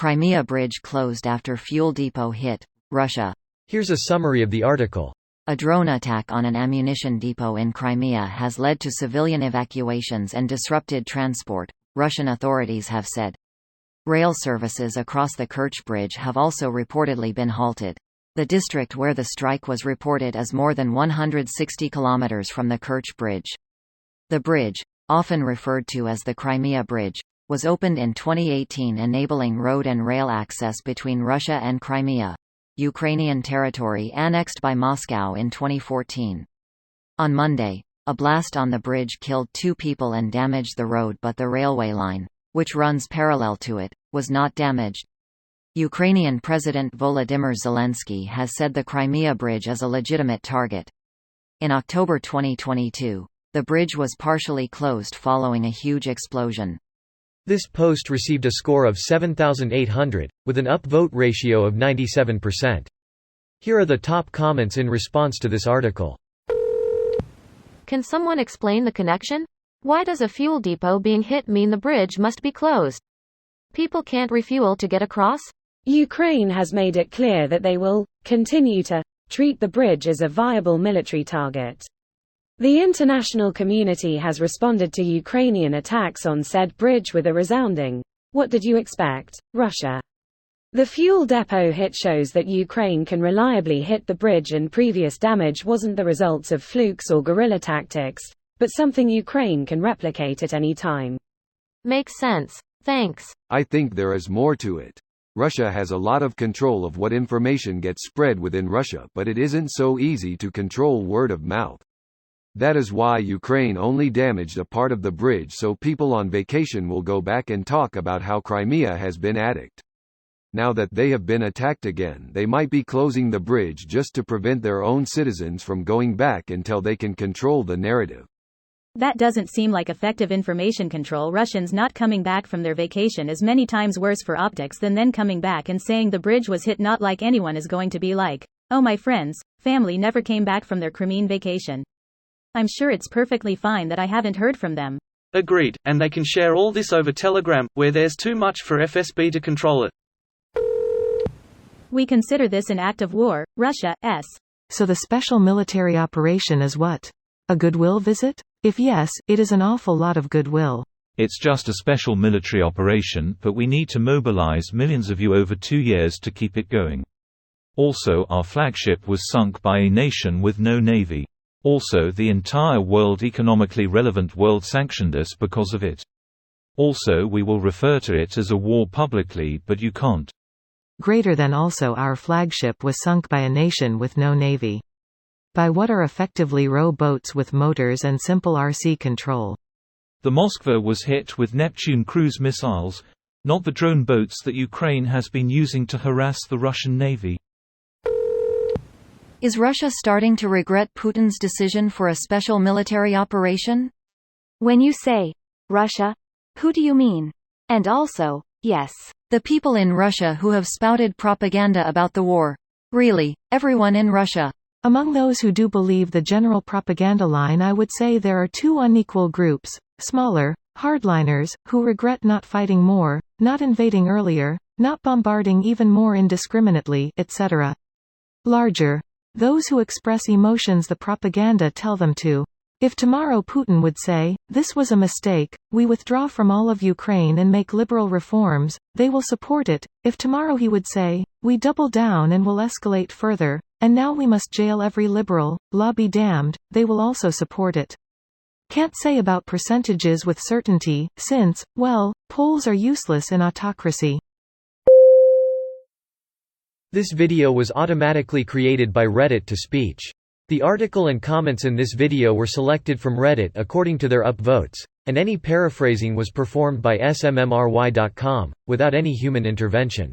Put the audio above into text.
Crimea bridge closed after fuel depot hit, Russia. Here's a summary of the article. A drone attack on an ammunition depot in Crimea has led to civilian evacuations and disrupted transport, Russian authorities have said. Rail services across the Kerch Bridge have also reportedly been halted. The district where the strike was reported is more than 160 kilometers from the Kerch Bridge. The bridge, often referred to as the Crimea Bridge, was opened in 2018, enabling road and rail access between Russia and Crimea, Ukrainian territory annexed by Moscow in 2014. On Monday, a blast on the bridge killed 2 people and damaged the road, but the railway line, which runs parallel to it, was not damaged. Ukrainian President Volodymyr Zelensky has said the Crimea Bridge is a legitimate target. In October 2022, the bridge was partially closed following a huge explosion. This post received a score of 7,800, with an upvote ratio of 97%. Here are the top comments in response to this article. Can someone explain the connection? Why does a fuel depot being hit mean the bridge must be closed? People can't refuel to get across? Ukraine has made it clear that they will continue to treat the bridge as a viable military target. The international community has responded to Ukrainian attacks on said bridge with a resounding, "What did you expect, Russia?" The fuel depot hit shows that Ukraine can reliably hit the bridge, and previous damage wasn't the results of flukes or guerrilla tactics, but something Ukraine can replicate at any time. Makes sense. Thanks. I think there is more to it. Russia has a lot of control of what information gets spread within Russia, but it isn't so easy to control word of mouth. That is why Ukraine only damaged a part of the bridge, so people on vacation will go back and talk about how Crimea has been attacked. Now that they have been attacked again, they might be closing the bridge just to prevent their own citizens from going back until they can control the narrative. That doesn't seem like effective information control. Russians not coming back from their vacation is many times worse for optics than then coming back and saying the bridge was hit. Not like anyone is going to be like, "Oh, my friends, family never came back from their Crimean vacation." I'm sure it's perfectly fine that I haven't heard from them. Agreed, and they can share all this over Telegram, where there's too much for FSB to control it. We consider this an act of war, Russia.s. So the special military operation is what? A goodwill visit? If yes, it is an awful lot of goodwill. It's just a special military operation, but we need to mobilize millions of you over 2 years to keep it going. Also, our flagship was sunk by a nation with no navy. Also, the entire world, economically relevant world, sanctioned us because of it. Also, we will refer to it as a war publicly, but you can't. Greater than also, our flagship was sunk by a nation with no navy. By what are effectively row boats with motors and simple RC control. The Moskva was hit with Neptune cruise missiles, not the drone boats that Ukraine has been using to harass the Russian Navy. Is Russia starting to regret Putin's decision for a special military operation? When you say Russia, who do you mean? And also, yes, the people in Russia who have spouted propaganda about the war. Really, everyone in Russia. Among those who do believe the general propaganda line, I would say there are 2 unequal groups: smaller, hardliners, who regret not fighting more, not invading earlier, not bombarding even more indiscriminately, etc. Larger, those who express emotions the propaganda tell them to. If tomorrow Putin would say, "This was a mistake, we withdraw from all of Ukraine and make liberal reforms," they will support it. If tomorrow he would say, "We double down and will escalate further, and now we must jail every liberal, law be damned," they will also support it. Can't say about percentages with certainty, since, well, polls are useless in autocracy. This video was automatically created by Reddit to speech. The article and comments in this video were selected from Reddit according to their upvotes, and any paraphrasing was performed by smmry.com, without any human intervention.